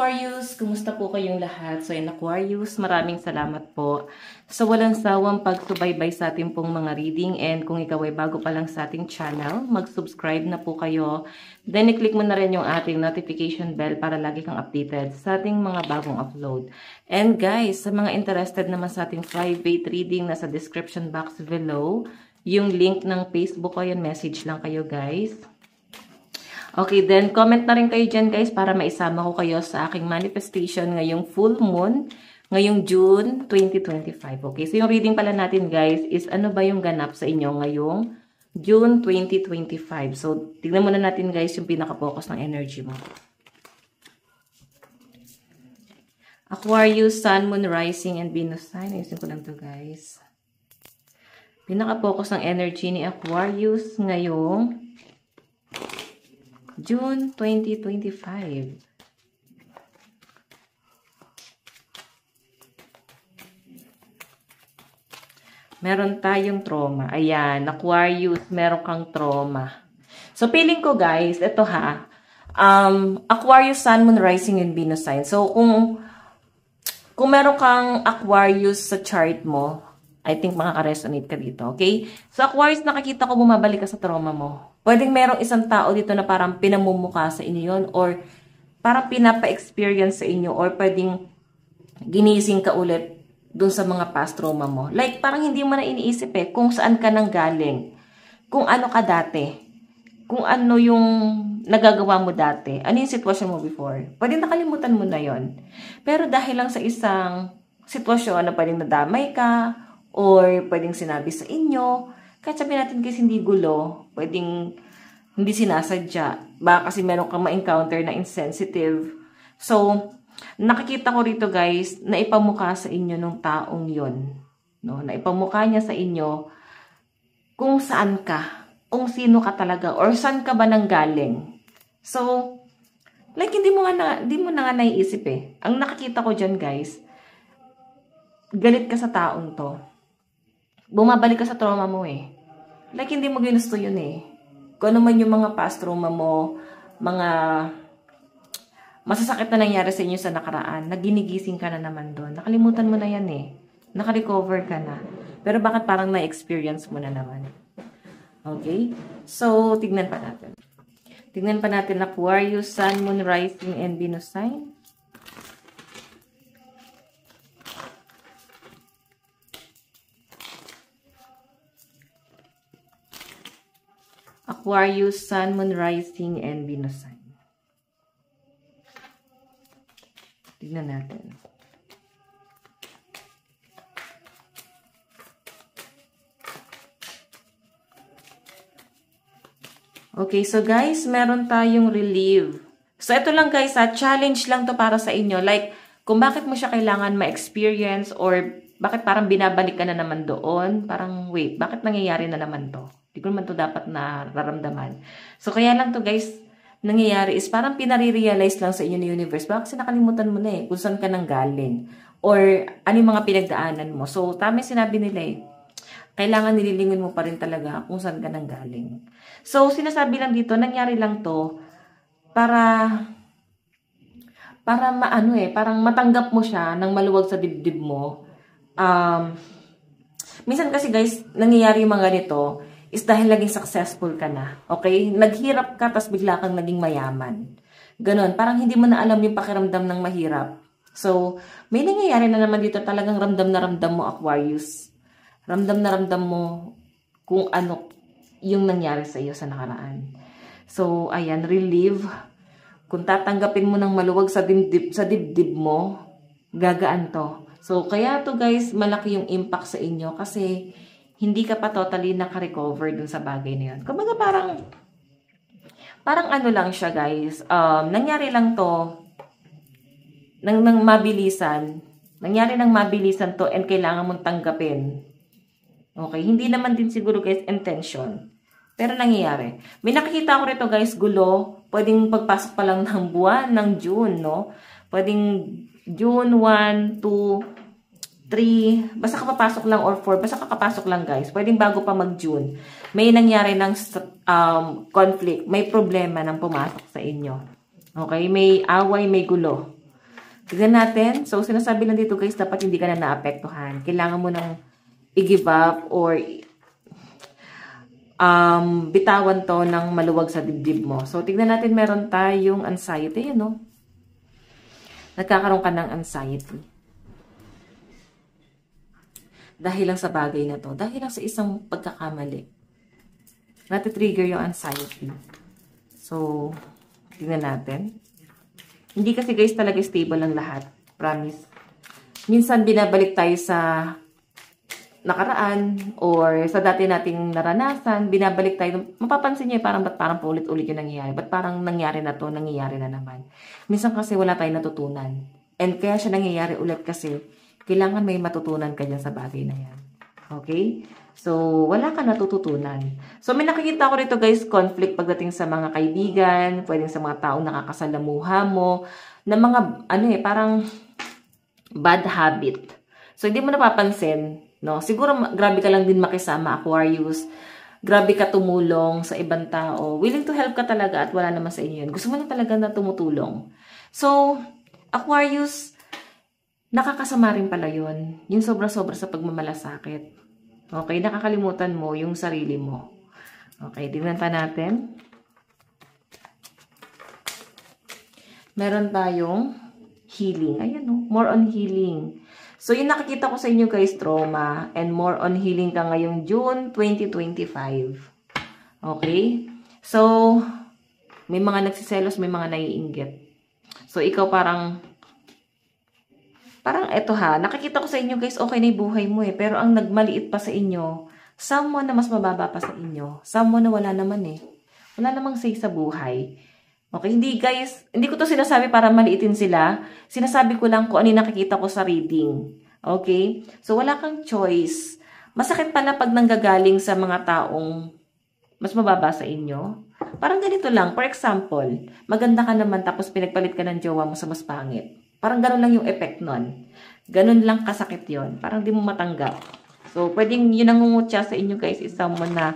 Aquarius, kumusta po kayong lahat? So in Aquarius, maraming salamat po sa walang sawang pagsubaybay sa ating pong mga reading. And kung ikaw ay bago pa lang sa ating channel, mag-subscribe na po kayo. Then i-click mo na rin yung ating notification bell para lagi kang updated sa ating mga bagong upload. And guys, sa mga interested naman sa ating private reading, nasa description box below, yung link ng Facebook ko, yan, message lang kayo guys. Okay, then comment na rin kayo dyan guys para maisama ko kayo sa aking manifestation ngayong full moon, ngayong June 2025. Okay, so yung reading pala natin guys is ano ba yung ganap sa inyo ngayong June 2025. So, tignan muna natin guys yung pinaka-focus ng energy mo. Aquarius, Sun, Moon, Rising, and Venus sign. Ayusin ko lang to guys. Pinaka-focus ng energy ni Aquarius ngayong June 2025. Meron tayong trauma. Ayan, Aquarius, meron kang trauma. So, feeling ko guys, ito ha, Aquarius, Sun, Moon, Rising, and Venus sign. So, kung meron kang Aquarius sa chart mo, I think makaka-resonate ka dito, okay? So, Aquarius, nakikita ko bumabalik ka sa trauma mo. Pwedeng merong isang tao dito na parang pinamumuka sa inyo yun, or parang pinapa-experience sa inyo, or pwedeng ginising ka ulit dun sa mga past trauma mo. Like, parang hindi mo na iniisip kung saan ka nang galing, kung ano ka dati, kung ano yung nagagawa mo dati, ano yung sitwasyon mo before. Pwedeng nakalimutan mo na yon. Pero dahil lang sa isang sitwasyon na pwedeng nadamay ka, or pwedeng sinabi sa inyo, kahit sabihin natin kasi hindi gulo, pwedeng hindi sinasadya. Baka kasi meron kang ma-encounter na insensitive. So, nakikita ko rito guys, na ipamukha sa inyo nung taong yon. No? Na ipamukha niya sa inyo kung saan ka, kung sino ka talaga, or saan ka ba nang galing. So, like hindi mo na nga naiisip Ang nakikita ko dyan guys, galit ka sa taong to. Bumabalik ka sa trauma mo Like, hindi mo ginusto yun Kung ano man yung mga past trauma mo, mga masasakit na nangyari sa inyo sa nakaraan, naginigising ka na naman doon. Nakalimutan mo na yan Nakarecover ka na. Pero bakit parang na-experience mo na naman? Okay? So, tignan pa natin. Tignan pa natin Aquarius, Sun, Moon, Rising, and Venus sign. Aquarius, Sun, Moon, Rising, and Venus sign. Tignan natin. Okay, so guys, meron tayong relief. So ito lang guys, challenge lang to para sa inyo. Like, kung bakit mo siya kailangan ma-experience, or bakit parang binabalik ka na naman doon. Parang, wait, bakit nangyayari na naman to? Hindi ko naman to dapat nararamdaman. So, kaya lang to guys, nangyayari is parang pinare-realize lang sa inyo ni universe. Bakit kasi nakalimutan mo na kung saan ka nang galing. Or ano yung mga pinagdaanan mo. So, tama yung sinabi nila kailangan nililingon mo pa rin talaga kung saan ka nang galing. So, sinasabi lang dito, nangyari lang to para parang matanggap mo siya ng maluwag sa dibdib mo. Minsan kasi guys, nangyayari yung mga ganito is dahil naging successful ka na. Okay? Naghirap ka, tas bigla kang naging mayaman. Ganon. Parang hindi mo na alam yung pakiramdam ng mahirap. So, may nangyayari na naman dito, talagang ramdam na ramdam mo, Aquarius. Ramdam na ramdam mo kung ano yung nangyari sa iyo sa nakaraan. So, ayan, relieve. Kung tatanggapin mo ng maluwag sa dibdib mo, gagaan to. So, kaya to guys, malaki yung impact sa inyo kasi hindi ka pa totally naka-recover dun sa bagay na yun. Kumbaga parang ano lang siya guys, nangyari lang to nang mabilisan. Nangyari ng mabilisan to and kailangan mong tanggapin. Okay, hindi naman din siguro guys intention. Pero nangyayari. May nakikita ko rito guys, gulo. Pwedeng pagpasok pa lang ng buwan ng June, no? Pwedeng June 1, 2, 3, basta kapapasok lang or 4, basta kakapasok lang guys. Pwedeng bago pa mag-June. May nangyari ng conflict, may problema nang pumasok sa inyo. Okay, may away, may gulo. Tignan natin. So, sinasabi lang dito guys, dapat hindi ka na naapektuhan. Kailangan mo nang i-give up or bitawan to ng maluwag sa dibdib mo. So, tignan natin, meron tayong anxiety, yun, no? Nagkakaroon ka ng anxiety. Dahil lang sa bagay na to. Dahil lang sa isang pagkakamali. Natitrigger yung anxiety. So, tignan natin. Hindi kasi guys talaga stable ang lahat. Promise. Minsan binabalik tayo sa nakaraan or sa dati nating naranasan, binabalik tayo. Mapapansin niyo parang ba't parang paulit-ulit yung nangyayari? Ba't parang nangyari na to, nangyayari na naman? Minsan kasi wala tayong natutunan. And kaya siya nangyayari ulit kasi kailangan may matutunan ka dyan sa bagay na yan. Okay? So, wala ka natututunan. So, may nakikita ko rito guys, conflict pagdating sa mga kaibigan, pwedeng sa mga taong nakakasalamuha mo, na mga, parang bad habit. So, hindi mo napapansin, no? Siguro, grabe ka lang din makisama, Aquarius. Grabe ka tumulong sa ibang tao. Willing to help ka talaga at wala naman sa inyo yun. Gusto mo lang talaga na tumutulong. So, Aquarius, nakakasama rin pala yun. Yung sobra-sobra sa pagmamalasakit. Okay, nakakalimutan mo yung sarili mo. Okay, tingnan pa natin. Meron tayong healing. Ayan, no? More on healing. So, yung nakikita ko sa inyo guys, trauma, and more on healing ka ngayong June 2025. Okay? So, may mga nagsiselos, may mga naiinggit. So, ikaw parang eto ha, nakikita ko sa inyo guys, okay na yung buhay mo eh. Pero ang nagmaliit pa sa inyo, someone na mas mababa pa sa inyo. Someone na wala naman eh. Wala namang say sa buhay. Okay, hindi guys, hindi ko to sinasabi para maliitin sila. Sinasabi ko lang kung ano yung nakikita ko sa reading. Okay? So, wala kang choice. Masakit pala pag nanggagaling sa mga taong mas mababa sa inyo. Parang ganito lang. For example, maganda ka naman tapos pinagpalit ka ng jowa mo sa mas pangit. Parang ganun lang yung effect nun. Ganun lang kasakit yon. Parang di mo matanggap. So, pwedeng yun ang ngungutya sa inyo guys is someone na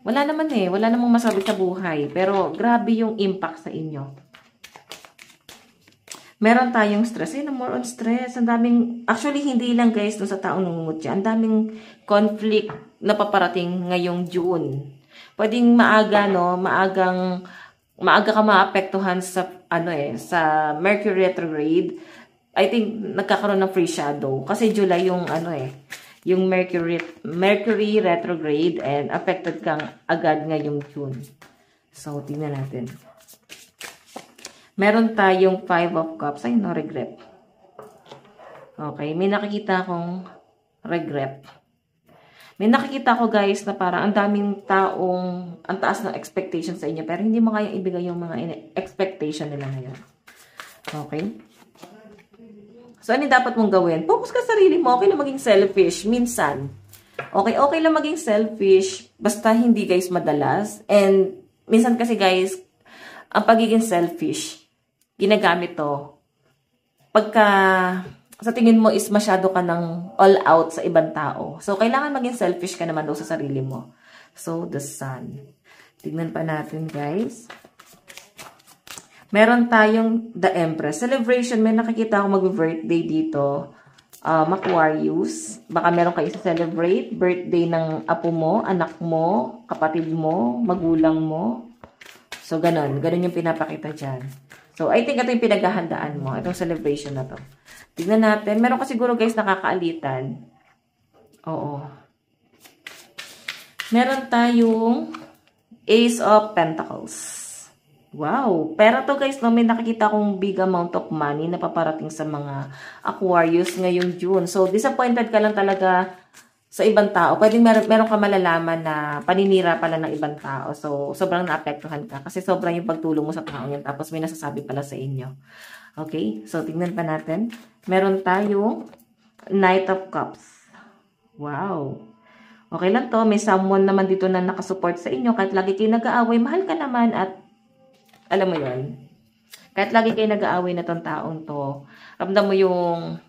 wala naman eh. Wala namang masabi sa buhay. Pero grabe yung impact sa inyo. Meron tayong stress. Ayun, more on stress. Ang daming, actually hindi lang guys dun sa taong nangungutya. Ang daming conflict na paparating ngayong June. Pwedeng maaga, no? Maaga ka maapektuhan sa sa Mercury retrograde. I think nagkakaroon ng free shadow kasi July yung yung Mercury retrograde and affected kang agad ngayong June. So tingnan natin. Meron tayong 5 of Cups. Ay, no regret. Okay, may nakikita akong regret. May nakikita ko guys na parang ang daming taong ang taas ng expectation sa inyo pero hindi mo kayang ibigay yung mga expectation nila ngayon. Okay? So, ano dapat mong gawin? Focus ka sa sarili mo. Okay lang maging selfish. Minsan. Okay lang maging selfish. Basta hindi guys madalas. And minsan kasi guys, ang pagiging selfish, ginagamit to. Pagka sa tingin mo is masyado ka ng all out sa ibang tao. So, kailangan maging selfish ka naman daw sa sarili mo. So, the sun. Tignan pa natin, guys. Meron tayong the Empress. Celebration. May nakikita ako mag-birthday dito. Aquarius. Baka meron kayo sa-celebrate. Birthday ng apo mo, anak mo, kapatid mo, magulang mo. So, ganun. Ganun yung pinapakita dyan. So, I think ito yung pinaghahandaan mo. Itong celebration na to. Tignan natin. Meron ka siguro guys nakakaalitan. Oo. Meron tayong Ace of Pentacles. Wow. Pero to guys, no, may nakikita kong big amount of money na paparating sa mga Aquarius ngayong June. So, disappointed ka lang talaga sa ibang tao. Pwedeng meron ka malalaman na paninira pala ng ibang tao. So, sobrang naapektuhan ka. Kasi sobrang yung pagtulong mo sa tao yan. Tapos may nasasabi pala sa inyo. Okay? So, tingnan pa natin. Meron tayong Knight of Cups. Wow. Okay lang to. May someone naman dito na nakasupport sa inyo. Kahit lagi kayo nag-aaway, mahal ka naman at alam mo yun. Kahit lagi kayo nag-aaway na tong taong to, ramdam mo yung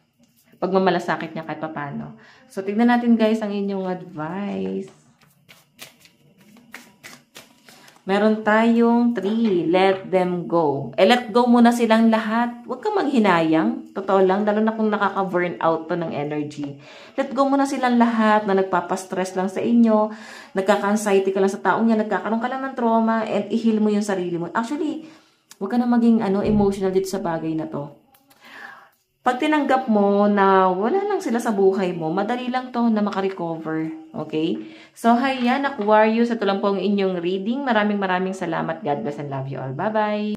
pagmamalasakit niya kahit papano. So, tignan natin guys ang inyong advice. Meron tayong 3, let them go. Let go muna silang lahat. Huwag kang maghinayang. Totoo lang, lalo na kung nakaka-burn out to ng energy. Let go muna silang lahat na nagpapastress lang sa inyo, nagkaka-anxiety ka lang sa taong yan, nagkakaroon ka lang ng trauma, and i-heal mo yung sarili mo. Actually, huwag ka na maging emotional dito sa bagay na to. Pag tinanggap mo na wala lang sila sa buhay mo, madali lang to na makarecover. Okay? So, hi yan, Aquarius. Ito lang po ang inyong reading. Maraming salamat. God bless and love you all. Bye-bye!